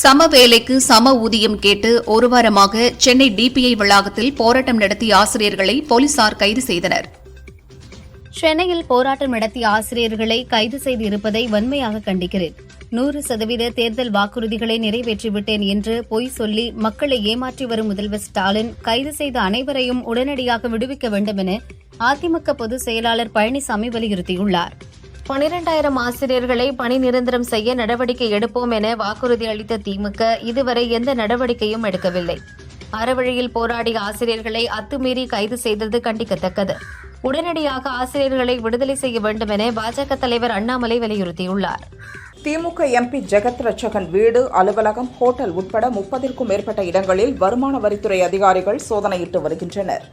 சம வேலைக்கு சம ஊதியம் கேட்டு ஒரு வாரமாக சென்னை டிபிஐ வளாகத்தில் போராட்டம் நடத்திய ஆசிரியர்களை போலீசார் கைது செய்தனர். சென்னையில் போராட்டம் நடத்திய ஆசிரியர்களை கைது செய்திருப்பதை வன்மையாக கண்டிக்கிறேன். 100% தேர்தல் வாக்குறுதிகளை நிறைவேற்றிவிட்டேன் என்று பொய் சொல்லி மக்களை ஏமாற்றி வரும் முதல்வர் ஸ்டாலின் கைது செய்த அனைவரையும் உடனடியாக விடுவிக்க வேண்டும் என அதிமுக பொதுச் செயலாளர் பழனிசாமி வலியுறுத்தியுள்ளார். 12,000 ஆசிரியர்களை பணி நிரந்தரம் செய்ய நடவடிக்கை எடுப்போம் என வாக்குறுதி அளித்த திமுக இதுவரை எந்த நடவடிக்கையும் எடுக்கவில்லை. அறவழியில் போராடிய ஆசிரியர்களை அத்துமீறி கைது செய்தது கண்டிக்கத்தக்கது. உடனடியாக ஆசிரியர்களை விடுதலை செய்ய வேண்டும் என பாஜக தலைவர் அண்ணாமலை வலியுறுத்தியுள்ளார். திமுக எம்பி ஜெகத் ரட்சகன் வீடு, அலுவலகம், ஹோட்டல் உட்பட 30க்கும் மேற்பட்ட இடங்களில் வருமான வரித்துறை அதிகாரிகள் சோதனையிட்டு வருகின்றனர்.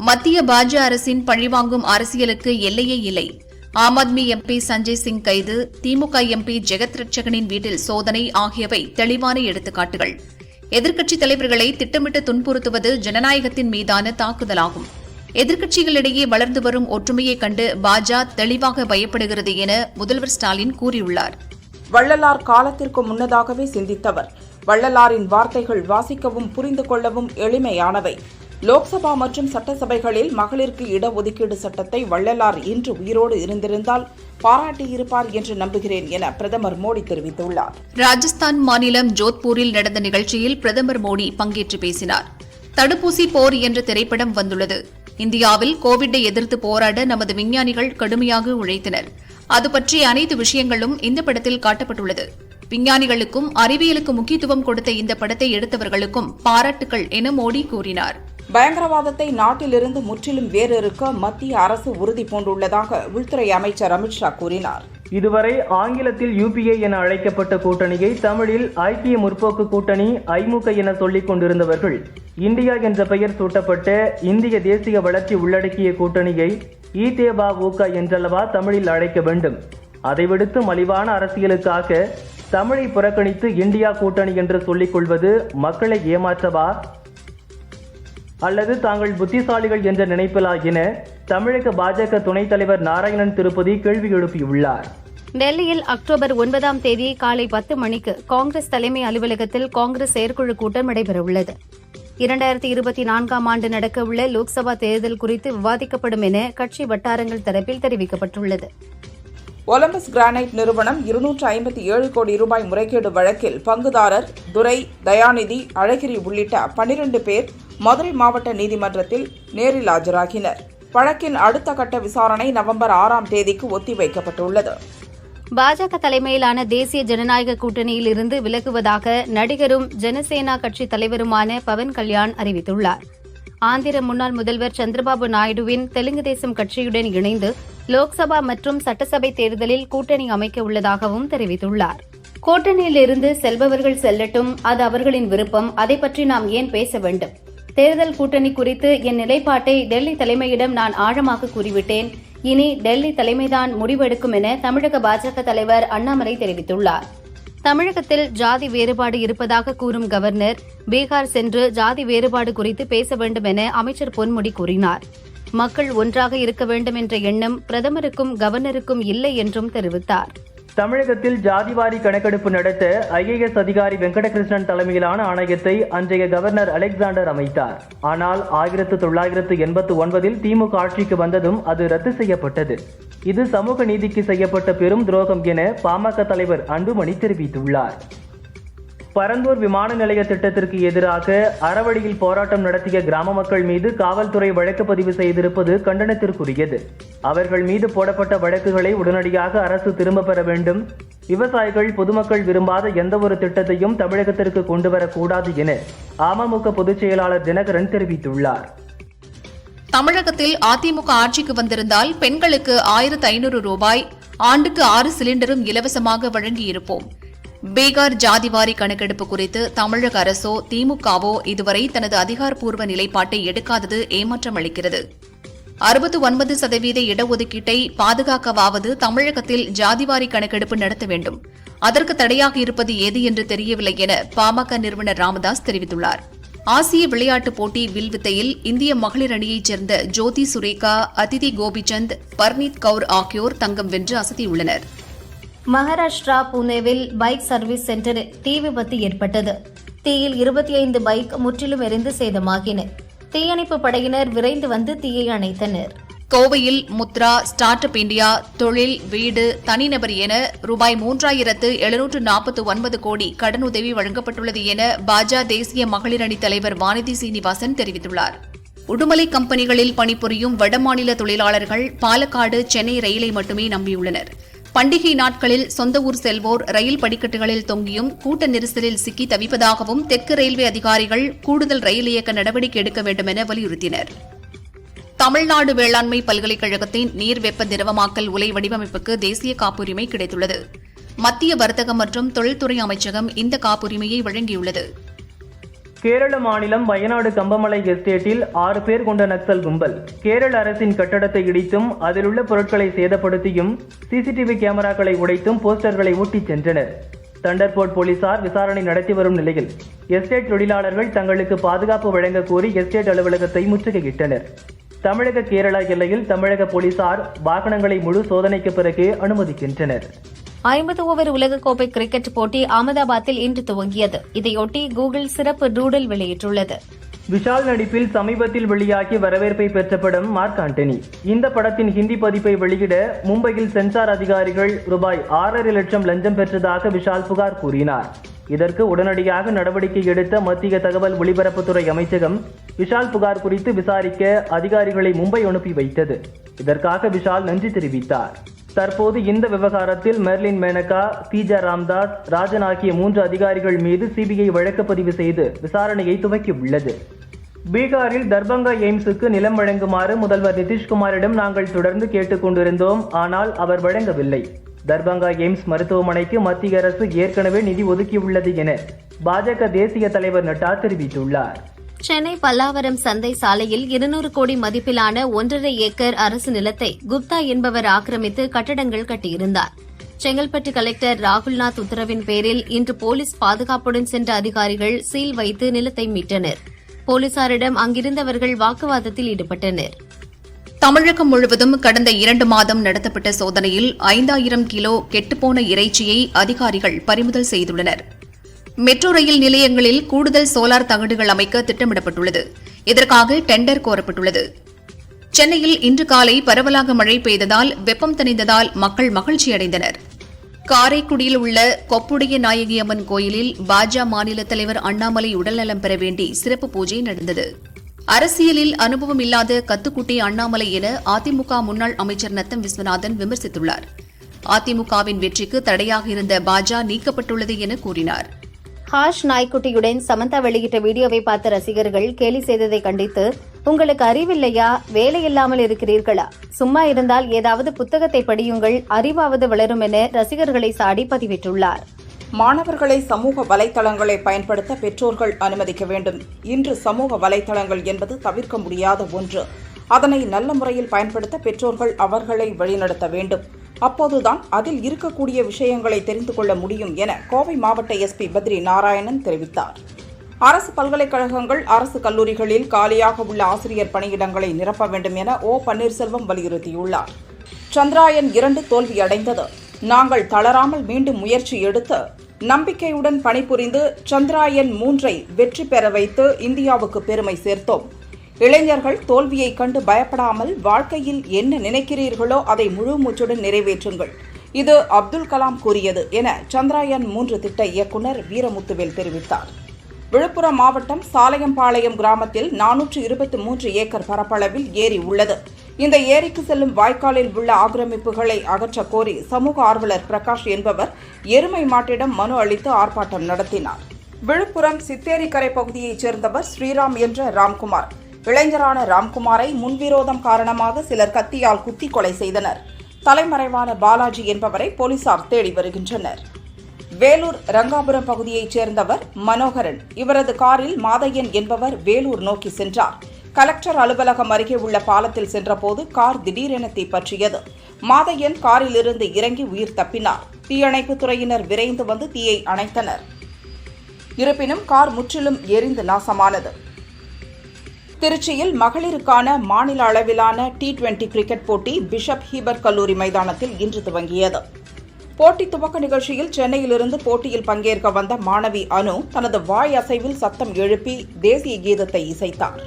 மத்திய பாஜக அரசின் பழிவாங்கும் அரசியலுக்கு எல்லையே இல்லை. ஆம் ஆத்மி எம்பி சஞ்சய் சிங் கைது, திமுக எம்பி ஜெகத் ரட்சகனின் வீட்டில் சோதனை ஆகியவை தெளிவான எடுத்துக்காட்டுகள். எதிர்க்கட்சித் தலைவர்களை திட்டமிட்டு துன்புறுத்துவது ஜனநாயகத்தின் மீதான தாக்குதலாகும். எதிர்க்கட்சிகளிடையே வளர்ந்து வரும் ஒற்றுமையை கண்டு பாஜக தெளிவாக பயப்படுகிறது என முதல்வர் ஸ்டாலின் கூறியுள்ளார். வள்ளலார் காலத்திற்கு முன்னதாகவே சிந்தித்தவர். வள்ளலாரின் வார்த்தைகள் வாசிக்கவும் புரிந்து கொள்ளவும் எளிமையானவை. லோக்சபா மற்றும் சட்டசபைகளில் மகளிருக்கு இடஒதுக்கீடு சட்டத்தை வள்ளலார் இன்று உயிரோடு இருந்திருந்தால் பாராட்டியிருப்பார் என்று நம்புகிறேன் என பிரதமர் மோடி தெரிவித்துள்ளார். ராஜஸ்தான் மாநிலம் ஜோத்பூரில் நடந்த நிகழ்ச்சியில் பிரதமர் மோடி பங்கேற்று பேசினார். தடுப்பூசி போர் என்ற திரைப்படம் வந்துள்ளது. இந்தியாவில் கோவிட்டை எதிர்த்து போராட நமது விஞ்ஞானிகள் கடுமையாக உழைத்தனர். அது பற்றிய அனைத்து விஷயங்களும் இந்த படத்தில் காட்டப்பட்டுள்ளது. விஞ்ஞானிகளுக்கும் அறிவியலுக்கு முக்கியத்துவம் கொடுத்த இந்த படத்தை எடுத்தவர்களுக்கும் பாராட்டுகள் என மோடி கூறினார். பயங்கரவாதத்தை நாட்டிலிருந்து முற்றிலும் வேறறுக்க மத்திய அரசு உறுதி பூண்டுள்ளதாக உள்துறை அமைச்சர் அமித்ஷா கூறினார். இதுவரை ஆங்கிலத்தில் யுபிஏ என அழைக்கப்பட்ட கூட்டணியை தமிழில் ஐக்கிய முற்போக்கு கூட்டணி ஐமுக என சொல்லிக் கொண்டிருந்தவர்கள் இந்தியா என்ற பெயர் சூட்டப்பட்ட இந்திய தேசிய வளர்ச்சி உள்ளடக்கிய கூட்டணியை இதேபாவுக என்றல்லவா தமிழில் அழைக்க வேண்டும். அதை விடுத்து மலிவான அரசியலுக்காக தமிழை புறக்கணித்து இந்தியா கூட்டணி என்று சொல்லிக் கொள்வது மக்களை ஏமாற்றவா அல்லது தாங்கள் புத்திசாலிகள் என்ற நினைப்பிலா என தமிழக பாஜக துணைத் தலைவர் நாராயணன் திருப்பதி கேள்வி எழுப்பியுள்ளார். டெல்லியில் அக்டோபர் 9ஆம் தேதி காலை 10 மணிக்கு காங்கிரஸ் தலைமை அலுவலகத்தில் காங்கிரஸ் செயற்குழு கூட்டம் நடைபெறவுள்ளது. 2024ஆம் ஆண்டு நடக்கவுள்ள லோக்சபா தேர்தல் குறித்து விவாதிக்கப்படும் என கட்சி வட்டாரங்கள் தரப்பில் தெரிவிக்கப்பட்டுள்ளது. ஒலிம்பஸ் கிரானைட் நிறுவனம் 257 கோடி ரூபாய் முறைகேடு வழக்கில் பங்குதாரர் துரை, தயாநிதி, அழகிரி உள்ளிட்ட 12 பேர் மதுரை மாவட்ட நீதிமன்றத்தில் நேரில் ஆஜராகினர். வழக்கின் அடுத்த கட்ட விசாரணை நவம்பர் 6ஆம் தேதிக்கு ஒத்திவைக்கப்பட்டுள்ளது. பாஜக தலைமையிலான தேசிய ஜனநாயக கூட்டணியில் இருந்து விலகுவதாக நடிகரும் ஜனசேனா கட்சி தலைவருமான பவன் கல்யாண் அறிவித்துள்ளார். ஆந்திர முன்னாள் முதல்வர் சந்திரபாபு நாயுடுவின் தெலுங்கு தேசம் கட்சியுடன் இணைந்து லோக்சபா மற்றும் சட்டசபை தேர்தலில் கூட்டணி அமைக்க உள்ளதாகவும் தெரிவித்துள்ளார். கூட்டணியிலிருந்து செல்பவர்கள் செல்லட்டும், அது அவர்களின் விருப்பம். அதை பற்றி நாம் ஏன் பேச வேண்டும்? தேர்தல் கூட்டணி குறித்து என் நிலைப்பாட்டை டெல்லி தலைமையிடம் நான் ஆழமாக கூறிவிட்டேன். இனி டெல்லி தலைமைதான் முடிவெடுக்கும் என தமிழக பாஜக தலைவர் அண்ணாமலை தெரிவித்துள்ளார். தமிழகத்தில் ஜாதி வேறுபாடு இருப்பதாக கூறும் கவர்னர் பீகார் சென்று ஜாதி வேறுபாடு குறித்து பேச வேண்டும் என அமைச்சர் பொன்முடி கூறினார். மக்கள் ஒன்றாக இருக்க வேண்டும் என்ற எண்ணம் பிரதமருக்கும் கவர்னருக்கும் இல்லை என்றும் தெரிவித்தார். தமிழகத்தில் ஜாதிவாரி கணக்கெடுப்பு நடத்த ஐஏஎஸ் அதிகாரி வெங்கடகிருஷ்ணன் தலைமையிலான ஆணையத்தை அன்றைய கவர்னர் அலெக்சாண்டர் அமைத்தார். ஆனால் 1989இல் திமுக ஆட்சிக்கு வந்ததும் அது ரத்து செய்யப்பட்டது. இது சமூக நீதிக்கு செய்யப்பட்ட பெரும் துரோகம் என பாமக தலைவர் அன்புமணி தெரிவித்துள்ளார். பரந்தூர் விமான நிலைய திட்டத்திற்கு எதிராக அறவழியில் போராட்டம் நடத்திய கிராம மக்கள் மீது காவல்துறை வழக்கு பதிவு செய்திருப்பது கண்டனத்திற்குரியது. அவர்கள் மீது போடப்பட்ட வழக்குகளை உடனடியாக அரசு திரும்ப பெற வேண்டும். விவசாயிகள், பொதுமக்கள் விரும்பாத எந்தவொரு திட்டத்தையும் தமிழகத்திற்கு கொண்டுவரக்கூடாது என அமமுக பொதுச் செயலாளர் தினகரன் தெரிவித்துள்ளார். தமிழகத்தில் அதிமுக ஆட்சிக்கு வந்திருந்தால் பெண்களுக்கு 1500 ரூபாய், ஆண்டுக்கு 6 சிலிண்டரும் இலவசமாக வழங்கியிருப்போம். பீகார் ஜாதிவாரி கணக்கெடுப்பு குறித்து தமிழக அரசோ திமுகவோ இதுவரை தனது அதிகாரப்பூர்வ நிலைப்பாட்டை எடுக்காதது ஏமாற்றம் அளிக்கிறது. 69% இடஒதுக்கீட்டை பாதுகாக்கவாவது தமிழகத்தில் ஜாதிவாரி கணக்கெடுப்பு நடத்த வேண்டும். அதற்கு தடையாக இருப்பது ஏது என்று தெரியவில்லை என பாமக நிறுவனர் ராமதாஸ் தெரிவித்துள்ளார். ஆசிய விளையாட்டுப் போட்டி வில்வித்தையில் இந்திய மகளிர் அணியைச் சேர்ந்த ஜோதி சுரேகா, அதிதி கோபிச்சந்த், பர்னீத் கவுர் ஆகியோர் தங்கம் வென்று அசத்தியுள்ளனர். மகாராஷ்டிரா புனேவில் பைக் சர்வீஸ் சென்டரில் தீ விபத்து ஏற்பட்டது. தீயில் 25 பைக் முற்றிலும் எரிந்து சேதமாகின. தீயணைப்பு படையினர் விரைந்து வந்து தீயை அணைத்தனர். கோவையில் முத்ரா, ஸ்டார்ட் அப் இந்தியா, தொழில், வீடு, தனிநபர் என ரூபாய் 3,749 கோடி கடனுதவி வழங்கப்பட்டுள்ளது என பாஜக தேசிய மகளிர் அணி தலைவர் வானதி சீனிவாசன் தெரிவித்துள்ளார். உடுமலை கம்பெனிகளில் பணிபுரியும் வடமாநில தொழிலாளர்கள் பாலக்காடு, சென்னை ரயிலை மட்டுமே நம்பியுள்ளனர். பண்டிகை நாட்களில் சொந்த ஊர் செல்வோர் ரயில் படிக்கட்டுகளில் தொங்கியும் கூட்ட நெரிசலில் சிக்கி தவிப்பதாகவும் தெற்கு ரயில்வே அதிகாரிகள் கூடுதல் ரயில் இயக்க நடவடிக்கை எடுக்க வேண்டும் என வலியுறுத்தினர். தமிழ்நாடு வேளாண்மை பல்கலைக்கழகத்தின் நீர் வெப்ப திரவமாக்கல் உலை வடிவமைப்புக்கு தேசிய காப்புரிமை கிடைத்துள்ளது. மத்திய வர்த்தக மற்றும் தொழில்துறை அமைச்சகம் இந்த காப்புரிமையை வழங்கியுள்ளது. கேரள மாநிலம் வயநாடு கம்பமலை எஸ்டேட்டில் 6 பேர் கொண்ட நக்சல் கும்பல் கேரள அரசின் கட்டடத்தை இடித்தும் அதில் உள்ள பொருட்களை சேதப்படுத்தியும் சிசிடிவி கேமராக்களை உடைத்தும் போஸ்டர்களை ஒட்டிச் சென்றனர். தண்டர்போர்ட் போலீசார் விசாரணை நடத்தி வரும் நிலையில் எஸ்டேட் தொழிலாளர்கள் தங்களுக்கு பாதுகாப்பு வழங்க கோரி எஸ்டேட் அலுவலகத்தை முற்றுகையிட்டனர். தமிழக கேரளா எல்லையில் தமிழக போலீசார் வாகனங்களை முழு சோதனைக்கு பிறகு அனுமதிக்கின்றனர். 50 ஓவர் உலகக்கோப்பை கிரிக்கெட் போட்டி அகமதாபாத்தில் இன்று துவங்கியது. இதையொட்டி கூகுள் சிறப்பு டூடில் வெளியிட்டுள்ளது. விஷால் நடிப்பில் சமீபத்தில் வெளியாகி வரவேற்பை பெற்ற படம் மார்க் ஆண்டனி. இந்த படத்தின் ஹிந்தி பதிப்பை வெளியிட மும்பையில் சென்சார் அதிகாரிகள் ரூபாய் 6.5 லட்சம் லஞ்சம் பெற்றதாக விஷால் புகார் கூறினார். இதற்கு உடனடியாக நடவடிக்கை எடுத்த மத்திய தகவல் ஒலிபரப்புத்துறை அமைச்சகம் விஷால் புகார் குறித்து விசாரிக்க அதிகாரிகளை மும்பை அனுப்பி வைத்தது. இதற்காக விஷால் நன்றி தெரிவித்தார். தற்போது இந்த விவகாரத்தில் மெர்லின் மேனகா, தீஜா ராம்தாஸ், ராஜன் ஆகிய 3 அதிகாரிகள் மீது சிபிஐ வழக்கு பதிவு செய்து விசாரணையை துவக்கியுள்ளது. பீகாரில் தர்பங்கா எய்ம்ஸுக்கு நிலம் வழங்குமாறு முதல்வர் நிதிஷ்குமாரிடம் நாங்கள் தொடர்ந்து கேட்டுக் கொண்டிருந்தோம். ஆனால் அவர் வழங்கவில்லை. தர்பங்கா எய்ம்ஸ் மருத்துவமனைக்கு மத்திய அரசு ஏற்கனவே நிதி ஒதுக்கியுள்ளது என பாஜக தேசிய தலைவர் நட்டா தெரிவித்துள்ளார். சென்னை பல்லாவரம் சந்தை சாலையில் 200 கோடி மதிப்பிலான 1.5 ஏக்கர் அரசு நிலத்தை குப்தா என்பவர் ஆக்கிரமித்து கட்டடங்கள் கட்டியிருந்தார். செங்கல்பட்டு கலெக்டர் ராகுல்நாத் உத்தரவின் பேரில் இன்று போலீஸ் பாதுகாப்புடன் சென்ற அதிகாரிகள் சீல் வைத்து நிலத்தை மீட்டனர். போலீசாரிடம் அங்கிருந்தவர்கள் வாக்குவாதத்தில் ஈடுபட்டனர். தமிழகம் முழுவதும் கடந்த 2 மாதம் நடத்தப்பட்ட சோதனையில் 5000 கிலோ கெட்டுப்போன இறைச்சியை அதிகாரிகள் பறிமுதல் செய்துள்ளனர். மெட்ரோ ரயில் நிலையங்களில் கூடுதல் சோலார் தகடுகள் அமைக்க திட்டமிடப்பட்டுள்ளது. இதற்காக டெண்டர் கோரப்பட்டுள்ளது. சென்னையில் இன்று காலை பரவலாக மழை பெய்ததால் வெப்பம் தணிந்ததால் மக்கள் மகிழ்ச்சியடைந்தனர். காரைக்குடியில் உள்ள கொப்புடைய நாயகி அம்மன் கோயிலில் பாஜக மாநில தலைவர் அண்ணாமலை உடல்நலம் பெற வேண்டி சிறப்பு பூஜை நடந்தது. அரசியலில் அனுபவம் இல்லாத கத்துக்குட்டி அண்ணாமலை என அதிமுக முன்னாள் அமைச்சர் நத்தம் விஸ்வநாதன் விமர்சித்துள்ளார். அதிமுகவின் வெற்றிக்கு தடையாக இருந்த பாஜக நீக்கப்பட்டுள்ளது என கூறினார். ஹாஷ் நாய்க்குட்டியுடன் சமந்தா வெளியிட்ட வீடியோவை பார்த்த ரசிகர்கள் கேலி செய்ததை கண்டித்து, உங்களுக்கு அறிவில்லையா, வேலையில்லாமல் இருக்கிறீர்களா, சும்மா இருந்தால் ஏதாவது புத்தகத்தை படியுங்கள், அறிவாவது வளரும் என ரசிகர்களை சாடி பதிவிட்டுள்ளார். மாணவர்களை சமூக வலைதளங்களை பயன்படுத்த பெற்றோர்கள் அனுமதிக்க வேண்டும். இன்று சமூக வலைதளங்கள் என்பது தவிர்க்க முடியாத ஒன்று. அதனை நல்ல முறையில் பயன்படுத்த பெற்றோர்கள் அவர்களை வழிநடத்த வேண்டும். அப்போதுதான் அதில் இருக்கக்கூடிய விஷயங்களை தெரிந்து கொள்ள முடியும் என கோவை மாவட்ட எஸ்பி பத்ரி நாராயணன் தெரிவித்தார். அரசு பல்கலைக்கழகங்கள், அரசு கல்லூரிகளில் காலியாக உள்ள ஆசிரியர் பணியிடங்களை நிரப்ப வேண்டும் என ஓ பன்னீர்செல்வம் வலியுறுத்தியுள்ளார். சந்திராயன் 2 தோல்வியடைந்தது. நாங்கள் தளராமல் மீண்டும் முயற்சி எடுத்து நம்பிக்கையுடன் பணிபுரிந்து சந்திராயன் 3ஐ வெற்றி பெற வைத்து இந்தியாவுக்கு பெருமை சேர்த்தோம். இளைஞர்கள் தோல்வியை கண்டு பயப்படாமல் வாழ்க்கையில் என்ன நினைக்கிறீர்களோ அதை முழு மூச்சுடன் நிறைவேற்றுங்கள். இது அப்துல் கலாம் கூறியது என சந்திராயன் 3 திட்ட இயக்குநர் வீரமுத்துவேல் தெரிவித்தார். விழுப்புரம் மாவட்டம் சாலையம்பாளையம் கிராமத்தில் 423 ஏக்கர் பரப்பளவில் ஏரி உள்ளது. இந்த ஏரிக்கு செல்லும் வாய்க்காலில் உள்ள ஆக்கிரமிப்புகளை அகற்ற கோரி சமூக ஆர்வலர் பிரகாஷ் என்பவர் எருமை மாட்டிடம் மனு அளித்து ஆர்ப்பாட்டம் நடத்தினார். விழுப்புரம் சித்தேரிக்கரை பகுதியைச் சேர்ந்தவர் ஸ்ரீராம் என்ற ராம்குமார். இளைஞரான ராம்குமாரை முன்விரோதம் காரணமாக சிலர் கத்தியால் குத்தி கொலை செய்தனர். தலைமறைவான பாலாஜி என்பவரை போலீசார் தேடி வருகின்றனர். வேலூர் ரங்காபுரம் பகுதியைச் சேர்ந்தவர் மனோகரன். இவரது காரில் மாதையன் என்பவர் வேலூர் நோக்கி சென்றார். கலெக்டர் அலுவலகம் அருகே உள்ள பாலத்தில் சென்றபோது கார் திடீரென தீப்பற்றியது. மாதையன் காரிலிருந்து இறங்கி உயிர் தப்பினார். தீயணைப்புத் துறையினர் விரைந்து வந்து தீயை அணைத்தனர். இருப்பினும் கார் முற்றிலும் எரிந்து நாசமானது. திருச்சியில் மகளிருக்கான மாநில அளவிலான T20 கிரிக்கெட் போட்டி பிஷப் ஹீபர் கல்லூரி மைதானத்தில் இன்று துவங்கியது. போட்டி துவக்க நிகழ்ச்சியில் சென்னையிலிருந்து போட்டியில் பங்கேற்க வந்த மாணவி அனு தனது வாய் அசைவில் சத்தம் எழுப்பி தேசிய கீதத்தை இசைத்தார்.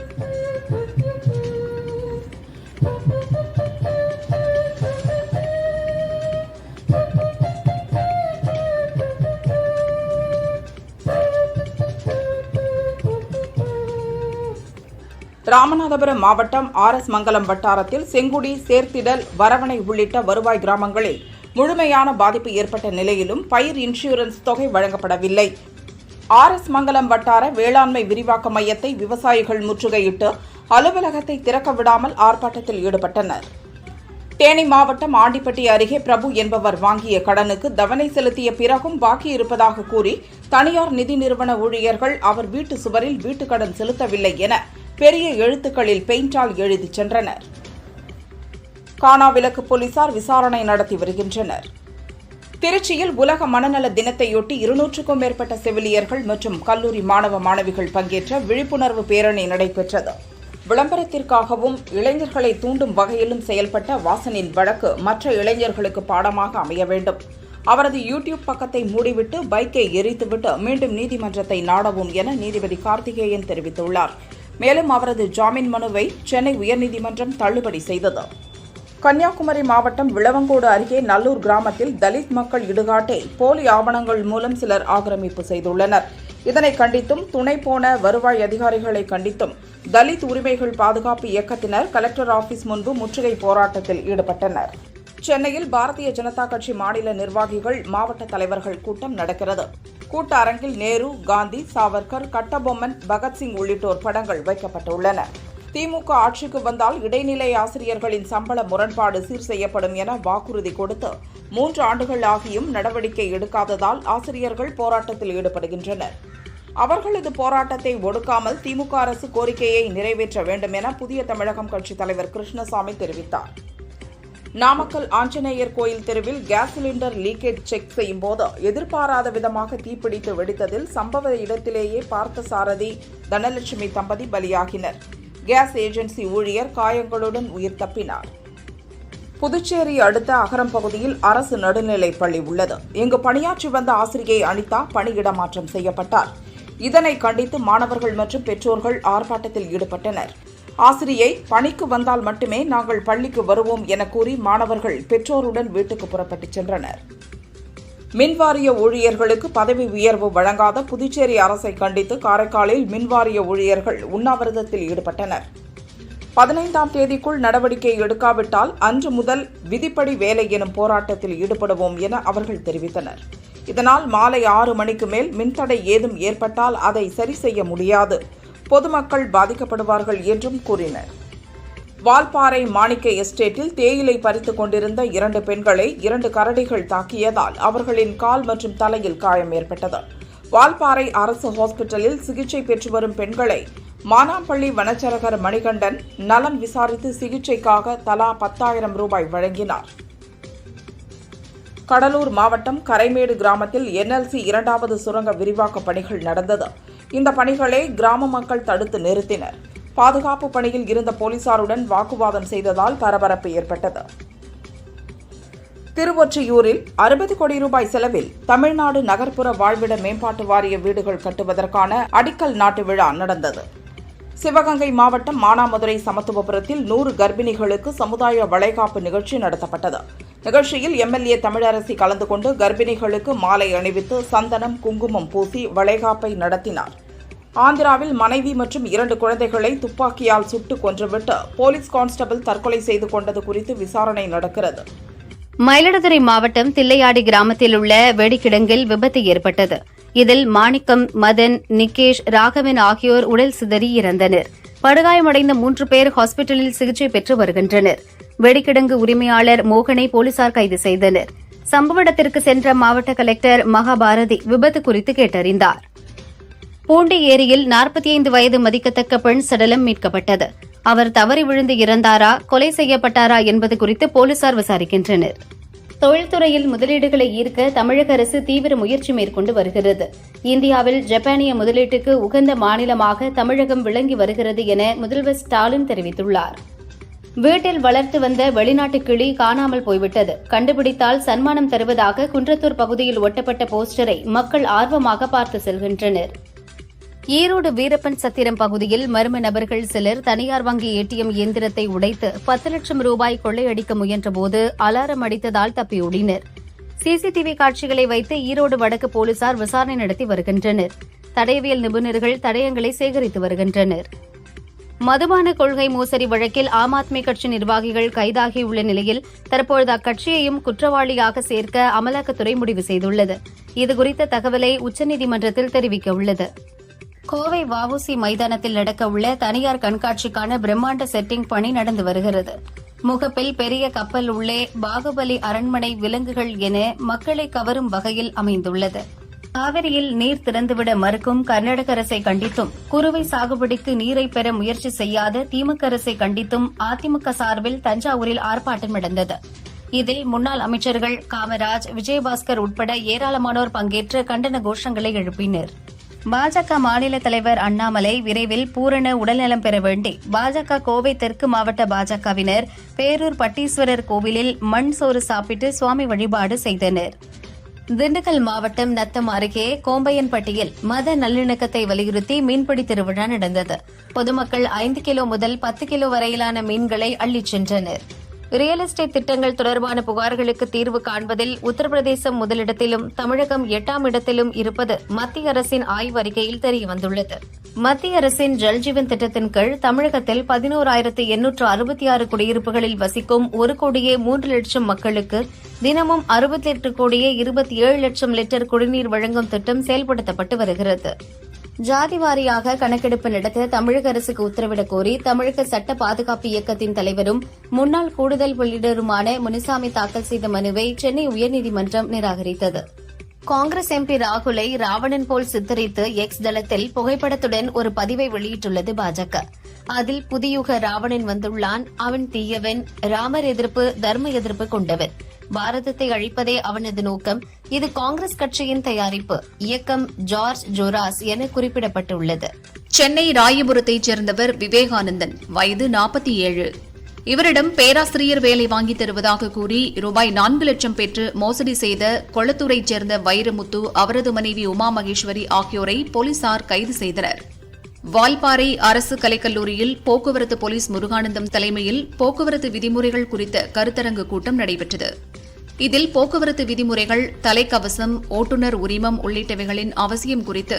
ராமநாதபுரம் மாவட்டம் RS மங்கலம் வட்டாரத்தில் செங்குடி, சேர்த்திடல், வரவணை உள்ளிட்ட வருவாய் கிராமங்களில் முழுமையான பாதிப்பு ஏற்பட்ட நிலையிலும் பயிர் இன்சூரன்ஸ் தொகை வழங்கப்படவில்லை. RS மங்கலம் வட்டார வேளாண்மை விரிவாக்க மையத்தை விவசாயிகள் முற்றுகையிட்டு அலுவலகத்தை திறக்க விடாமல் ஆர்ப்பாட்டத்தில் ஈடுபட்டனர். தேனி மாவட்டம் ஆண்டிப்பட்டி அருகே பிரபு என்பவர் வாங்கிய கடனுக்கு தவணை செலுத்திய பிறகும் பாக்கி இருப்பதாக கூறி தனியார் நிதி நிறுவன ஊழியர்கள் அவர் வீட்டு சுவரில் வீட்டுக்கடன் செலுத்தவில்லை என பெரிய எழுத்துக்களில் பெயிண்டால் எழுதிச் சென்றனர். காணாவிலக்கு போலீசார் விசாரணை நடத்தி வருகின்றனர். திருச்சியில் உலக மனநல தினத்தையொட்டி 200க்கும் மேற்பட்ட செவிலியர்கள் மற்றும் கல்லூரி மாணவ மாணவிகள் பங்கேற்ற விழிப்புணர்வு பேரணி நடைபெற்றது. விளம்பரத்திற்காகவும் இளைஞர்களை தூண்டும் வகையிலும் செயல்பட்ட வாசனின் வழக்கு மற்ற இளைஞர்களுக்கு பாடமாக அமைய வேண்டும். அவரது யூடியூப் பக்கத்தை மூடிவிட்டு பைக்கை எரித்துவிட்டு மீண்டும் நீதிமன்றத்தை நாடவும் என நீதிபதி கார்த்திகேயன் தெரிவித்துள்ளார். மேலும் அவரது ஜாமீன் மனுவை சென்னை உயர்நீதிமன்றம் தள்ளுபடி செய்தது. கன்னியாகுமரி மாவட்டம் விளவங்கோடு அருகே நல்லூர் கிராமத்தில் தலித் மக்கள் இடுகாட்டை போலி ஆவணங்கள் மூலம் சிலர் ஆக்கிரமிப்பு செய்துள்ளனர். இதனை கண்டித்தும் துணை போன வருவாய் அதிகாரிகளை கண்டித்தும் தலித் உரிமைகள் பாதுகாப்பு இயக்கத்தினர் கலெக்டர் ஆபீஸ் முன்பு முற்றுகை போராட்டத்தில் ஈடுபட்டனர். சென்னையில் பாரதிய ஜனதா கட்சி மாநில நிர்வாகிகள் மாவட்ட தலைவர்கள் கூட்டம் நடக்கிறது. கூட்ட அரங்கில் நேரு, காந்தி, சாவர்கர், கட்டபொம்மன், பகத்சிங் உள்ளிட்டோர் படங்கள் வைக்கப்பட்டுள்ளன. திமுக ஆட்சிக்கு வந்தால் இடைநிலை ஆசிரியர்களின் சம்பள முரண்பாடு சீர் செய்யப்படும் என வாக்குறுதி கொடுத்து 3 ஆண்டுகள் ஆகியும் நடவடிக்கை எடுக்காததால் ஆசிரியர்கள் போராட்டத்தில் ஈடுபடுகின்றனர். அவர்களது போராட்டத்தை ஒடுக்காமல் திமுக அரசு கோரிக்கையை நிறைவேற்ற வேண்டும் என புதிய தமிழகம் கட்சித் தலைவர் கிருஷ்ணசாமி தெரிவித்தார். நாமக்கல் ஆஞ்சநேயர் கோயில் தெருவில் கேஸ் சிலிண்டர் லீக்கேஜ் செக் செய்யும் போது எதிர்பாராத விதமாக தீப்பிடித்து வெடித்ததில் சம்பவ இடத்திலேயே பார்த்த சாரதி, தனலட்சுமி தம்பதி பலியாகினர். கேஸ் ஏஜென்சி ஊழியர் காயங்களுடன் உயிர் தப்பினார். புதுச்சேரி அடுத்த அகரம் பகுதியில் அரசு நடுநிலைப் பள்ளி உள்ளது. இங்கு பணியாற்றி வந்த ஆசிரியை அனிதா பணியிடமாற்றம் செய்யப்பட்டார். இதனை கண்டித்து மாணவர்கள் மற்றும் பெற்றோர்கள் ஆர்ப்பாட்டத்தில் ஈடுபட்டனர். ஆசிரியை பணிக்கு வந்தால் மட்டுமே நாங்கள் பள்ளிக்கு வருவோம் என கூறி மாணவர்கள் பெற்றோருடன் வீட்டுக்கு புறப்பட்டுச் சென்றனர். மின்வாரிய ஊழியர்களுக்கு பதவி உயர்வு வழங்காத புதுச்சேரி அரசை கண்டித்து காரைக்காலில் மின்வாரிய ஊழியர்கள் உண்ணாவிரதத்தில் ஈடுபட்டனர். 15ஆம் தேதிக்குள் நடவடிக்கை எடுக்காவிட்டால் அன்று முதல் விதிப்படி வேலை எனும் போராட்டத்தில் ஈடுபடுவோம் என அவர்கள் தெரிவித்தனர். இதனால் மாலை 6 மணிக்கு மேல் மின்தடை ஏதும் ஏற்பட்டால் அதை சரி செய்ய முடியாது, பொதுமக்கள் பாதிக்கப்படுவார்கள் என்றும் கூறினர். வால்பாறை மாணிக்க எஸ்டேட்டில் தேயிலை பறித்துக் கொண்டிருந்த 2 பெண்களை 2 கரடிகள் தாக்கியதால் அவர்களின் கால் மற்றும் தலையில் காயம் ஏற்பட்டது. வால்பாறை அரசு ஹாஸ்பிட்டலில் சிகிச்சை பெற்று வரும் பெண்களை மானாம்பள்ளி வனச்சரகர் மணிகண்டன் நலம் விசாரித்து சிகிச்சைக்காக தலா 10,000 ரூபாய் வழங்கினார். கடலூர் மாவட்டம் கரைமேடு கிராமத்தில் NLC 2வது சுரங்க விரிவாக்க பணிகள் நடந்தது. இந்த பணிகளை கிராம மக்கள் தடுத்து நிறுத்தினர். பாதுகாப்பு பணியில் இருந்த போலீசாருடன் வாக்குவாதம் செய்ததால் பரபரப்பு ஏற்பட்டது. திருவொற்றியூரில் 60 கோடி ரூபாய் செலவில் தமிழ்நாடு நகர்ப்புற வாழ்விட மேம்பாட்டு வாரிய வீடுகள் கட்டுவதற்கான அடிக்கல் நாட்டு விழா நடந்தது. சிவகங்கை மாவட்டம் மானாமதுரை சமத்துவபுரத்தில் 100 கர்ப்பிணிகளுக்கு சமுதாய வளைகாப்பு நிகழ்ச்சி நடத்தப்பட்டது. நிகழ்ச்சியில் MLA தமிழரசி கலந்து கொண்டு கர்ப்பிணிகளுக்கு மாலை அணிவித்து சந்தனம், குங்குமம் பூசி வளைகாப்பை நடத்தினார். ஆந்திராவில் மனைவி மற்றும் 2 குழந்தைகளை துப்பாக்கியால் சுட்டு கொன்றுவிட்டு போலீஸ் கான்ஸ்டபிள் தற்கொலை செய்து கொண்டது குறித்து விசாரணை நடக்கிறது. மயிலாடுதுறை மாவட்டம் தில்லையாடி கிராமத்தில் உள்ள வெடிக்கிடங்கில் விபத்து ஏற்பட்டது. இதில் மாணிக்கம், மதன், நிகேஷ், ராகவன் ஆகியோர் உடல் சிதறி இறந்தனர். படுகாயமடைந்த 3 பேர் ஹாஸ்பிட்டலில் சிகிச்சை பெற்று வருகின்றனர். வெடிக்கிடங்கு உரிமையாளர் மோகனை போலீசார் கைது செய்தனர். சம்பவ இடத்திற்கு சென்ற மாவட்ட கலெக்டர் மகாபாரதி விபத்து குறித்து கேட்டறிந்தார். பூண்டி ஏரியில் 45 வயது மதிக்கத்தக்க பெண் சடலம் மீட்கப்பட்டது. அவர் தவறி விழுந்து இறந்தாரா, கொலை செய்யப்பட்டாரா என்பது குறித்து போலீசார் விசாரிக்கின்றனர். தொழில்துறையில் முதலீடுகளை ஈர்க்க தமிழக அரசு தீவிர முயற்சி மேற்கொண்டு வருகிறது. இந்தியாவில் ஜப்பானிய முதலீட்டுக்கு உகந்த மாநிலமாக தமிழகம் விளங்கி வருகிறது என முதல்வர் ஸ்டாலின் தெரிவித்துள்ளார். வீட்டில் வளர்த்து வந்த வெளிநாட்டு கிளி காணாமல் போய்விட்டது. கண்டுபிடித்தால் சன்மானம் தருவதாக குன்றத்தூர் பகுதியில் ஒட்டப்பட்ட போஸ்டரை மக்கள் ஆர்வமாக பார்த்து செல்கின்றனர். ஈரோடு வீரப்பன் சத்திரம் பகுதியில் மர்ம நபர்கள் சிலர் தனியார் வங்கி ஏடிஎம் இயந்திரத்தை உடைத்து 10 லட்சம் ரூபாய் கொள்ளையடிக்க முயன்றபோது அலாரம் அடித்ததால் தப்பியோடினர். சிசிடிவி காட்சிகளை வைத்து ஈரோடு வடக்கு போலீசார் விசாரணை நடத்தி வருகின்றனர். தடயவியல் நிபுணர்கள் தடயங்களை சேகரித்து வருகின்றனர். மதுபான கொள்கை மோசடி வழக்கில் ஆம் ஆத்மி கட்சி நிர்வாகிகள் கைதாகியுள்ள நிலையில் தற்பொழுது அக்கட்சியையும் குற்றவாளியாக சேர்க்க அமலாக்கத்துறை முடிவு செய்துள்ளது. இதுகுறித்த தகவலை உச்சநீதிமன்றத்தில் தெரிவிக்க உள்ளது. கோவை வஉசி மைதானத்தில் நடக்கவுள்ள தனியார் கண்காட்சிக்கான பிரம்மாண்ட செட்டிங் பணி நடந்து வருகிறது. முகப்பில் பெரிய கப்பல் உள்ளே பாகுபலி அரண்மனை விலங்குகள் என மக்களை கவரும் வகையில் அமைந்துள்ளது. காவிரியில் நீர் திறந்துவிட மறுக்கும் கர்நாடக அரசை கண்டித்தும் குறுவை சாகுபடிக்கு நீரை பெற முயற்சி செய்யாத திமுக அரசை கண்டித்தும் அதிமுக சார்பில் தஞ்சாவூரில் ஆர்ப்பாட்டம் நடந்தது. இதில் முன்னாள் அமைச்சர்கள் காமராஜ், விஜயபாஸ்கர் உட்பட ஏராளமானோர் பங்கேற்று கண்டன கோஷங்களை எழுப்பினர். பாஜக மாநில தலைவர் அண்ணாமலை விரைவில் பூரண உடல்நலம் பெற வேண்டி பாஜக கோவை தெற்கு மாவட்ட பாஜகவினர் பேரூர் பட்டீஸ்வரர் கோவிலில் மண் சோறு சாப்பிட்டு சுவாமி வழிபாடு செய்தனர். திண்டுக்கல் மாவட்டம் நத்தம் அருகே கோம்பையன்பட்டியில் மத நல்லிணக்கத்தை வலியுறுத்தி மீன்பிடி திருவிழா நடந்தது. பொதுமக்கள் 5 கிலோ முதல் 10 கிலோ வரையிலான மீன்களை அள்ளிச் சென்றனர். ரியல் எஸ்டேட் திட்டங்கள் தொடர்பான புகார்களுக்கு தீர்வு காண்பதில் உத்தரப்பிரதேசம் முதலிடத்திலும் தமிழகம் 8ஆம் இடத்திலும் இருப்பது மத்திய அரசின் ஆய்வறிக்கையில் தெரியவந்துள்ளது. மத்திய அரசின் ஜல்ஜீவன் திட்டத்தின் கீழ் தமிழகத்தில் 11,866 குடியிருப்புகளில் வசிக்கும் 1,03 லட்சம் மக்களுக்கு தினமும் 68,27 லட்சம் லிட்டர் குடிநீர் வழங்கும் திட்டம் செயல்படுத்தப்பட்டு வருகிறது. ஜாதி வாரியாக கணக்கெடுப்பு நடத்த தமிழக அரசுக்கு உத்தரவிடக் கோரி தமிழக சட்ட பாதுகாப்பு இயக்கத்தின் தலைவரும் முன்னாள் கூடுதல் உள்ளிடருமான முனுசாமி தாக்கல் செய்த மனுவை சென்னை உயர்நீதிமன்றம் நிராகரித்தது. காங்கிரஸ் எம்பி ராகுலை ராவணன் போல் சித்தரித்து எக்ஸ் தளத்தில் புகைப்படத்துடன் ஒரு பதிவை வெளியிட்டுள்ளது பாஜக. அதில் புதியுக ராவணன் வந்துள்ளான், அவன் தீயவன், ராமர் எதிர்ப்பு, தர்ம எதிர்ப்பு கொண்டவன், பாரதத்தை அழிப்பதே அவனது நோக்கம், இது காங்கிரஸ் கட்சியின் தயாரிப்பு, இயக்கம் ஜார்ஜ் ஜோராஸ் என குறிப்பிடப்பட்டுள்ளது. சென்னை ராயபுரத்தைச் சேர்ந்தவர் விவேகானந்தன், வயது 47. இவரிடம் பேராசிரியர் வேலை வாங்கித் தருவதாக கூறி ரூபாய் 4 லட்சம் பெற்று மோசடி செய்த கொளத்தூரைச் சேர்ந்த வைரமுத்து, அவரது மனைவி உமா மகேஸ்வரி ஆகியோரை போலீசார் கைது செய்தனர். வால்பாறை அரசு கலைக்கல்லூரியில் போக்குவரத்து போலீஸ் முருகானந்தம் தலைமையில் போக்குவரத்து விதிமுறைகள் குறித்த கருத்தரங்கு கூட்டம் நடைபெற்றது. இதில் போக்குவரத்து விதிமுறைகள், தலைக்கவசம், ஓட்டுநர் உரிமம் உள்ளிட்டவைகளின் அவசியம் குறித்து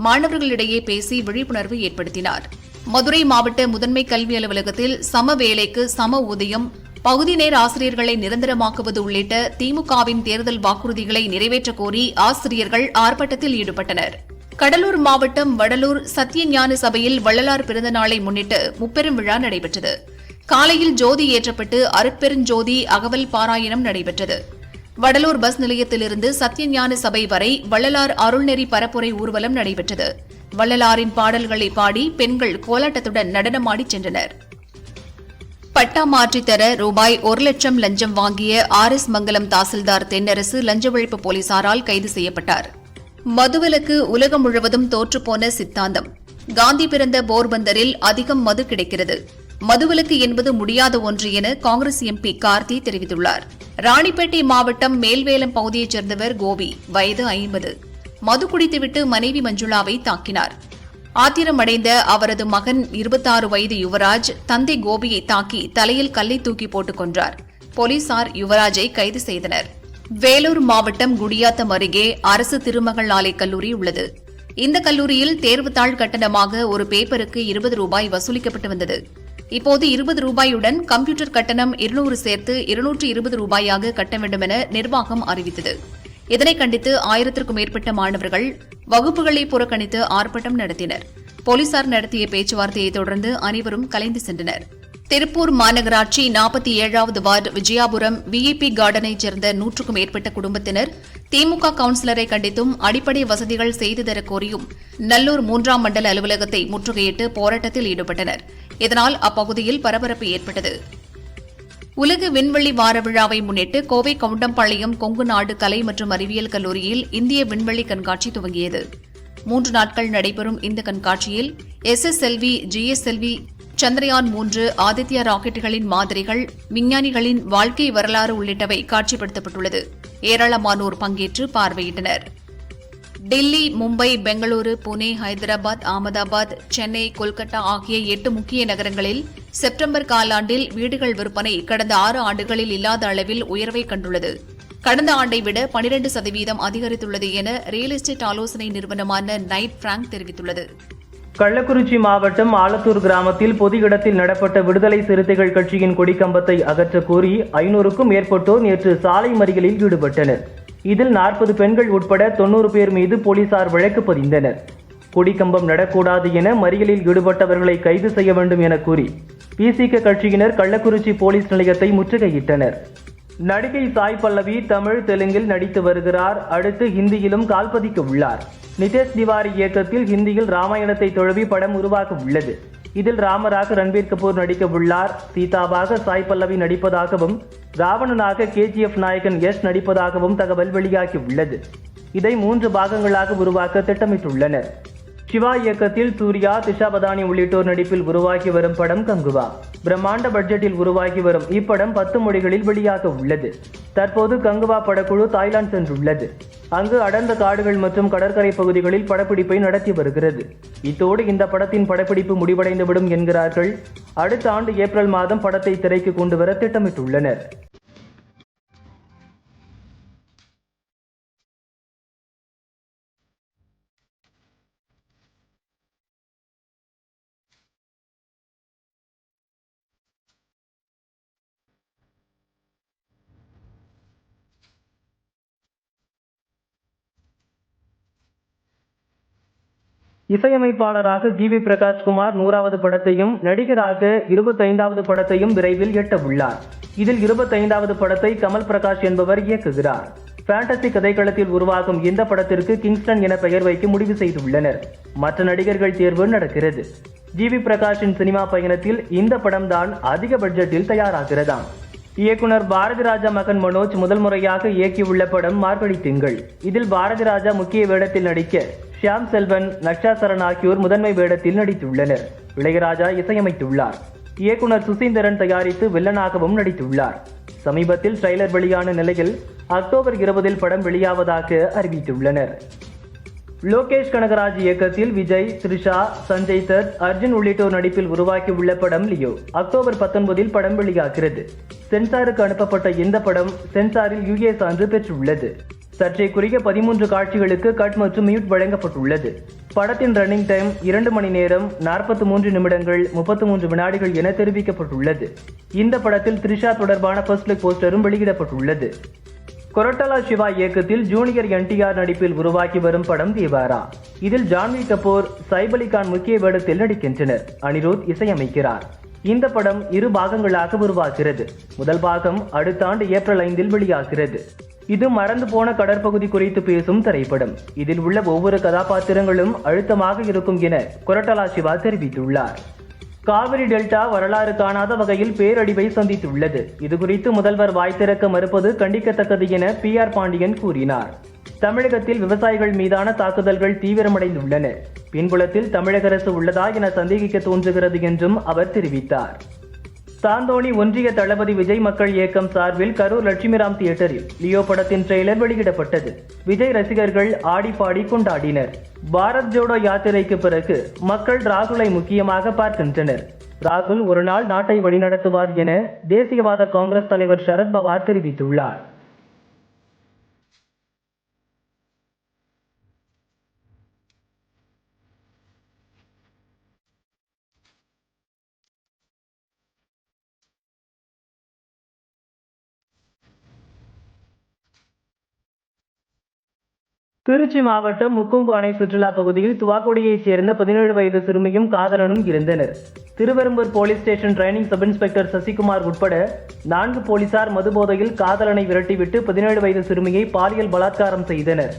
மாணவர்களிடையே பேசி விழிப்புணர்வு ஏற்படுத்தினார். மதுரை மாவட்ட முதன்மை கல்வி அலுவலகத்தில் சம வேலைக்கு சம ஊதியம், பகுதி நேர ஆசிரியர்களை நிரந்தரமாக்குவது உள்ளிட்ட திமுகவின் தேர்தல் வாக்குறுதிகளை நிறைவேற்றக் கோரி ஆசிரியர்கள் ஆர்ப்பாட்டத்தில் ஈடுபட்டனர். கடலூர் மாவட்டம் வடலூர் சத்தியஞான சபையில் வள்ளலார் பிறந்த நாளை முன்னிட்டு முப்பெரும் விழா நடைபெற்றது. காலையில் ஜோதி ஏற்றப்பட்டு அருட்பெருஞ்சோதி அகவல் பாராயணம் நடைபெற்றது. வடலூர் பஸ் நிலையத்திலிருந்து சத்தியஞான சபை வரை வள்ளலார் அருள்நெறி பரப்புரை ஊர்வலம் நடைபெற்றது. வள்ளலாரின் பாடல்களை பாடி பெண்கள் கோலாட்டத்துடன் நடனமாடி சென்றனர். பட்டா மாற்றித்தர ரூபாய் 1 லட்சம் லஞ்சம் வாங்கிய RS மங்கலம் தாசில்தார் தென்னரசு லஞ்ச ஒழிப்பு போலீசாரால் கைது செய்யப்பட்டார். மதுவிலக்கு உலகம் முழுவதும் தோற்றுப்போன சித்தாந்தம். காந்தி பிறந்த போர்பந்தரில் அதிகம் மது கிடைக்கிறது. மதுவிலக்கு என்பது முடியாத ஒன்று என காங்கிரஸ் எம்பி கார்த்தி தெரிவித்துள்ளார். ராணிப்பேட்டை மாவட்டம் மேல்வேலம் பகுதியைச் சேர்ந்தவர் கோபி, வயது 50. மது குடித்துவிட்டு மனைவி மஞ்சுளாவை தாக்கினார். ஆத்திரமடைந்த அவரது மகன் 26 வயது யுவராஜ் தந்தை கோபியை தாக்கி தலையில் கல்லை தூக்கி போட்டுக் கொன்றார். போலீசார் யுவராஜை கைது செய்தனர். வேலூர் மாவட்டம் குடியாத்தம் அருகே அரசு திருமகள் ஆலை கல்லூரி உள்ளது. இந்த கல்லூரியில் தேர்வுத்தாள் கட்டணமாக ஒரு பேப்பருக்கு 20 ரூபாய் வசூலிக்கப்பட்டு வந்தது. இப்போது 20 ரூபாயுடன் கம்ப்யூட்டர் கட்டணம் 200 சேர்த்து 220 ரூபாயாக கட்ட வேண்டும் என நிர்வாகம் அறிவித்தது. இதனை கண்டித்து 1000க்கும் மேற்பட்ட மாணவர்கள் வகுப்புகளை புறக்கணித்து ஆர்ப்பாட்டம் நடத்தினர். போலீசார் நடத்திய பேச்சுவார்த்தையை தொடர்ந்து அனைவரும் கலைந்து சென்றனர். திருப்பூர் மாநகராட்சி 47வது வார்டு விஜயாபுரம் VIP கார்டனைச் சேர்ந்த 100க்கும் மேற்பட்ட குடும்பத்தினர் திமுக கவுன்சிலரை கண்டித்தும் அடிப்படை வசதிகள் செய்து தரக் கோரியும் நல்லூர் 3ஆம் மண்டல அலுவலகத்தை முற்றுகையிட்டு போராட்டத்தில் ஈடுபட்டனர். இதனால் அப்பகுதியில் பரபரப்பு ஏற்பட்டது. உலக விண்வெளி வார விழாவை முன்னிட்டு கோவை கவுண்டம்பாளையம் கொங்கு நாடு கலை மற்றும் அறிவியல் கல்லூரியில் இந்திய விண்வெளி கண்காட்சி துவங்கியது. 3 நாட்கள் நடைபெறும் இந்த கண்காட்சியில் SSLV, GSLV, சந்திரயான் 3, ஆதித்யா ராக்கெட்டுகளின் மாதிரிகள், விஞ்ஞானிகளின் வாழ்க்கை வரலாறு உள்ளிட்டவை காட்சிப்படுத்தப்பட்டுள்ளது. ஏராளமானோர் பங்கேற்று பார்வையிட்டனர். டெல்லி, மும்பை, பெங்களூரு, புனே, ஹைதராபாத், அகமதாபாத், சென்னை, கொல்கத்தா ஆகிய 8 முக்கிய நகரங்களில் செப்டம்பர் காலாண்டில் வீடுகள் விற்பனை கடந்த 6 ஆண்டுகளில் இல்லாத அளவில் உயர்வை கண்டுள்ளது. கடந்த ஆண்டை விட 12% அதிகரித்துள்ளது என ரியல் எஸ்டேட் ஆலோசனை நிறுவனமான நைட் பிராங்க் தெரிவித்துள்ளது. கள்ளக்குறிச்சி மாவட்டம் ஆலத்தூர் கிராமத்தில் பொது இடத்தில் நடப்பட்ட விடுதலை சிறுத்தைகள் கட்சியின் கொடிக்கம்பத்தை அகற்ற கோரி 500க்கும் மேற்பட்டோர் நேற்று சாலை மறியலில் ஈடுபட்டனர். இதில் 40 பெண்கள் உட்பட 90 பேர் மீது போலீசார் வழக்கு பதிந்தனர். கொடிக்கம்பம் நடக்கூடாது என மறியலில் ஈடுபட்டவர்களை கைது செய்ய வேண்டும் என கூறி பிசிக கட்சியினர் கள்ளக்குறிச்சி போலீஸ் நிலையத்தை முற்றுகையிட்டனர். நடிகை சாய் பல்லவி தமிழ், தெலுங்கில் நடித்து வருகிறார். அடுத்து ஹிந்தியிலும் கால்பதிக்க உள்ளார். நிதேஷ் திவாரி இயக்கத்தில் ஹிந்தியில் ராமாயணத்தை தழுவி படம் உருவாக உள்ளது. இதில் ராமராக ரன்பீர் கபூர் நடிக்க உள்ளார். சீதாவாக சாய் பல்லவி நடிப்பதாகவும், ராவணனாக KGF நாயகன் யஷ் நடிப்பதாகவும் தகவல் வெளியாகி உள்ளது. இதை 3 பாகங்களாக உருவாக்க திட்டமிட்டுள்ளனர். சிவா இயக்கத்தில் சூர்யா, திஷா பதானி உள்ளிட்டோர் நடிப்பில் உருவாகி வரும் படம் கங்குவா. பிரம்மாண்ட பட்ஜெட்டில் உருவாகி வரும் இப்படம் 10 மொழிகளில் வெளியாக உள்ளது. தற்போது கங்குவா படக்குழு தாய்லாந்து சென்றுள்ளது. அங்கு அடர்ந்த காடுகள் மற்றும் கடற்கரை பகுதிகளில் படப்பிடிப்பை நடத்தி வருகிறது. இத்தோடு இந்த படத்தின் படப்பிடிப்பு முடிவடைந்துவிடும் என்கிறார்கள். அடுத்த ஆண்டு ஏப்ரல் மாதம் படத்தை திரைக்கு கொண்டு வர திட்டமிட்டுள்ளனர். இசையமைப்பாளராக ஜிவி பிரகாஷ்குமார் 100வது படத்தையும், நடிகராக 25வது படத்தையும் விரைவில் எட்ட உள்ளார். இதில் 25வது படத்தை கமல் பிரகாஷ் என்பவர் இயக்குகிறார். ஃபேண்டசி கதைக்களத்தில் உருவாகும் இந்த படத்திற்கு கிங்ஸ்டன் என பெயர் வைக்க முடிவு செய்துள்ளனர். மற்ற நடிகர்கள் தேர்வு நடக்கிறது. ஜிவி பிரகாஷின் சினிமா பயணத்தில் இந்த படம்தான் அதிக பட்ஜெட்டில் தயாராகிறதாம். இயக்குனர் பாரதி ராஜா மகன் மனோஜ் முதல் முறையாக இயக்கியுள்ள படம் மார்கழி திங்கள். இதில் பாரதி ராஜா முக்கிய வேடத்தில் நடிக்க ஷியாம் செல்வன், நக்ஷா சரண் ஆகியோர் முதன்மை வேடத்தில் நடித்துள்ளனர். இளையராஜா இசையமைத்துள்ளார். இயக்குனர் சுசீந்திரன் தயாரித்து வில்லனாகவும் நடித்துள்ளார். சமீபத்தில் ட்ரெய்லர் வெளியான நிலையில் அக்டோபர் 20இல் படம் வெளியாவதாக அறிவித்துள்ளனர். லோகேஷ் கனகராஜ் இயக்கத்தில் விஜய், த்ரிஷா, சஞ்சய் தத், அர்ஜுன் உள்ளிட்டோர் நடிப்பில் உருவாக்கியுள்ள படம் லியோ. அக்டோபர் 19இல் படம் வெளியாகிறது. சென்சாருக்கு அனுப்பப்பட்ட இந்த படம் சென்சாரில் UA சான்று பெற்றுள்ளது. சர்ச்சைக்குரிய 13 காட்சிகளுக்கு கட் மற்றும் மியூட் வழங்கப்பட்டுள்ளது. படத்தின் ரன்னிங் டைம் 2 மணி நேரம் 43 நிமிடங்கள் 33 வினாடிகள் என தெரிவிக்கப்பட்டுள்ளது. இந்த படத்தில் த்ரிஷா தொடர்பான ஃபர்ஸ்ட் லுக் போஸ்டரும் வெளியிடப்பட்டுள்ளது. கொரட்டலா சிவா இயக்கத்தில் ஜூனியர் NTR நடிப்பில் உருவாக்கி வரும் படம் தேவாரா. இதில் ஜான்வி கபூர், சைப் அலி கான் முக்கிய வேடத்தில் நடிக்கின்றனர். அனிருத் இசையமைக்கிறார். இந்த படம் 2 பாகங்களாக உருவாகிறது. முதல் பாகம் அடுத்த ஆண்டு ஏப்ரல் 5இல் வெளியாகிறது. இது மறந்து போன கடற்பகுதி குறித்து பேசும் திரைப்படம். இதில் உள்ள ஒவ்வொரு கதாபாத்திரங்களும் அழுத்தமாக இருக்கும் என கொரட்டலா சிவா தெரிவித்துள்ளார். காவிரி டெல்டா வரலாறு காணாத வகையில் பேரழிவை சந்தித்துள்ளது. இதுகுறித்து முதல்வர் வாய் திறக்க மறுப்பது கண்டிக்கத்தக்கது என PR பாண்டியன் கூறினார். தமிழகத்தில் விவசாயிகள் மீதான தாக்குதல்கள் தீவிரமடைந்துள்ளன. பின்புலத்தில் தமிழக அரசு உள்ளதா என சந்தேகிக்க தோன்றுகிறது என்றும் அவர் தெரிவித்தார். தாந்தோணி ஒன்றிய தளபதி விஜய் மக்கள் இயக்கம் சார்பில் கரூர் லட்சுமிராம் தியேட்டரில் லியோ படத்தின் ட்ரெய்லர் வெளியிடப்பட்டது. விஜய் ரசிகர்கள் ஆடி பாடி கொண்டாடினர். பாரத் ஜோடோ யாத்திரைக்கு பிறகு மக்கள் ராகுலை முக்கியமாக பார்க்கின்றனர். ராகுல் ஒரு நாள் நாட்டை வழிநடத்துவார் என தேசியவாத காங்கிரஸ் தலைவர் சரத்பவார் தெரிவித்துள்ளார். திருச்சி மாவட்டம் முக்கொம்பு அணை சுற்றுலா பகுதியில் துவாக்குடியைச் சேர்ந்த 17 வயது சிறுமியும் காதலனும் இருந்தனர். Thiruverumbur police station training sub inspector Sasikumar உட்பட 4 போலீசார் மதுபோதையில் காதலனை விரட்டிவிட்டு 17 வயது சிறுமியை பாலியல் பலாத்காரம் செய்தனர்.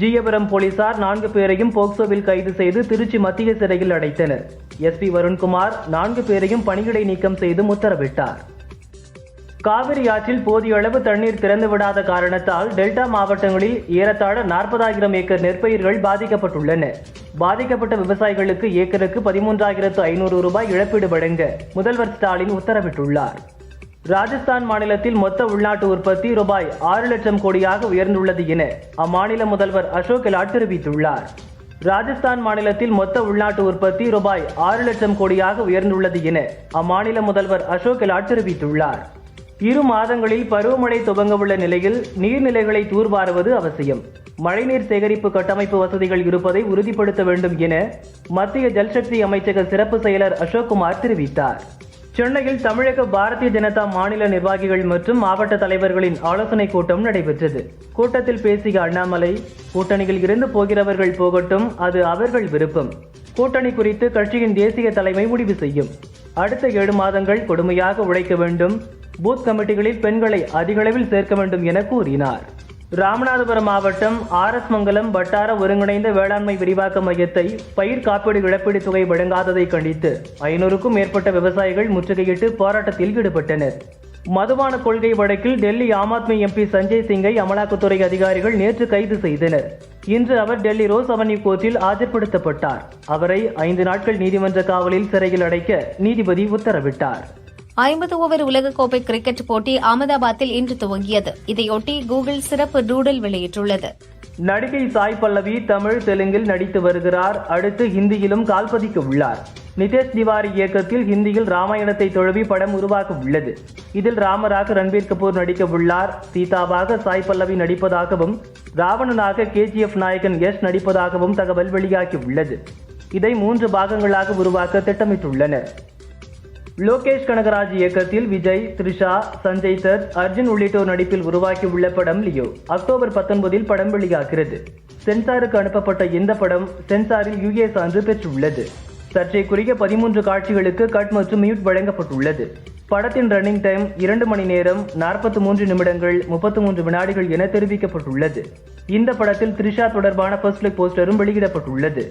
ஜீயபுரம் போலீசார் 4 பேரையும் போக்சோவில் கைது செய்து திருச்சி மத்திய சிறையில் அடைத்தனர். SP வருண்குமார் 4 பேரையும் பணியிடை நீக்கம் செய்து உத்தரவிட்டார். காவிரி ஆற்றில் போதிய அளவு தண்ணீர் திறந்துவிடாத காரணத்தால் டெல்டா மாவட்டங்களில் ஏறத்தாழ 40,000 ஏக்கர் நெற்பயிர்கள் பாதிக்கப்பட்டுள்ளன. பாதிக்கப்பட்ட விவசாயிகளுக்கு ஏக்கருக்கு 13,500 ரூபாய் இழப்பீடு வழங்க முதல்வர் ஸ்டாலின் உத்தரவிட்டுள்ளார். ராஜஸ்தான் மாநிலத்தில் மொத்த உள்நாட்டு உற்பத்தி ரூபாய் 6 லட்சம் கோடியாக உயர்ந்துள்ளது என அம்மாநில முதல்வர் அசோக் கெலாட் தெரிவித்துள்ளார். ராஜஸ்தான் மாநிலத்தில் மொத்த உள்நாட்டு உற்பத்தி ரூபாய் 6 லட்சம் கோடியாக உயர்ந்துள்ளது என அம்மாநில முதல்வர் அசோக் கெலாட் தெரிவித்துள்ளார். 2 மாதங்களில் பருவமழை துவங்க உள்ள நிலையில் நீர்நிலைகளை தூர்வாருவது அவசியம். மழைநீர் சேகரிப்பு கட்டமைப்பு வசதிகள் இருப்பதை உறுதிப்படுத்த வேண்டும் என மத்திய ஜல்சக்தி அமைச்சக சிறப்பு செயலர் அசோக்குமார் தெரிவித்தார். சென்னையில் தமிழக பாரதிய ஜனதா மாநில நிர்வாகிகள் மற்றும் மாவட்ட தலைவர்களின் ஆலோசனைக் கூட்டம் நடைபெற்றது. கூட்டத்தில் பேசிய அண்ணாமலை, கூட்டணியில் இருந்து போகிறவர்கள் போகட்டும், அது அவர்கள் விருப்பம். கூட்டணி குறித்து கட்சியின் தேசிய தலைமை முடிவு செய்யும். அடுத்த 7 மாதங்கள் கொடுமையாக உழைக்க வேண்டும். பூத் கமிட்டிகளில் பெண்களை அதிகளவில் சேர்க்க வேண்டும் என கூறினார். ராமநாதபுரம் மாவட்டம் RS மங்கலம் வட்டார ஒருங்கிணைந்த வேளாண்மை விரிவாக்க மையத்தை பயிர் காப்பீடு இழப்பீடு தொகை வழங்காததை கண்டித்து 500க்கும் மேற்பட்ட விவசாயிகள் முற்றுகையிட்டு போராட்டத்தில் ஈடுபட்டனர். மதுபான கொள்கை வழக்கில் டெல்லி ஆம் ஆத்மி MP சஞ்சய் சிங்கை அமலாக்கத்துறை அதிகாரிகள் நேற்று கைது செய்தனர். இன்று அவர் டெல்லி ரோஸ் அவென்யூ கோர்ட்டில் ஆஜர்படுத்தப்பட்டார். அவரை 5 நாட்கள் நீதிமன்ற காவலில் சிறையில் அடைக்க நீதிபதி உத்தரவிட்டார். 50 ஓவர் உலகக்கோப்பை கிரிக்கெட் போட்டி அகமதாபாத்தில் இன்று துவங்கியது. இதையொட்டி கூகுள் சிறப்பு டூடில் வெளியிட்டுள்ளது. நடிகை சாய் பல்லவி தமிழ், தெலுங்கில் நடித்து வருகிறார். அடுத்து ஹிந்தியிலும் கால்பதிக்க உள்ளார். நிதேஷ் திவாரி இயக்கத்தில் ஹிந்தியில் ராமாயணத்தை தழுவி படம் உருவாக உள்ளது. இதில் ராமராக ரன்பீர் கபூர் நடிக்க உள்ளார். சீதாவாக சாய் பல்லவி நடிப்பதாகவும் ராவணனாக KGF நாயகன் யஷ் நடிப்பதாகவும் தகவல் வெளியாகி உள்ளது. இதை 3 பாகங்களாக உருவாக்க திட்டமிட்டுள்ளனர். லோகேஷ் கனகராஜ் இயக்கத்தில் விஜய், த்ரிஷா, சஞ்சய் தத், அர்ஜுன் உள்ளிட்டோர் நடிப்பில் உருவாக்கியுள்ள படம் லியோ அக்டோபர் 19 படம் வெளியாகிறது. சென்சாருக்கு அனுப்பப்பட்ட இந்த படம் சென்சாரில் UA சான்று பெற்றுள்ளது. சர்ச்சைக்குரிய 13 காட்சிகளுக்கு கட் மற்றும் மியூட் வழங்கப்பட்டுள்ளது. படத்தின் ரன்னிங் டைம் 2 மணி நேரம் 43 நிமிடங்கள் 33 வினாடிகள் என தெரிவிக்கப்பட்டுள்ளது. இந்த படத்தில் த்ரிஷா தொடர்பான ஃபர்ஸ்ட் லுக் போஸ்டரும் வெளியிடப்பட்டுள்ளது.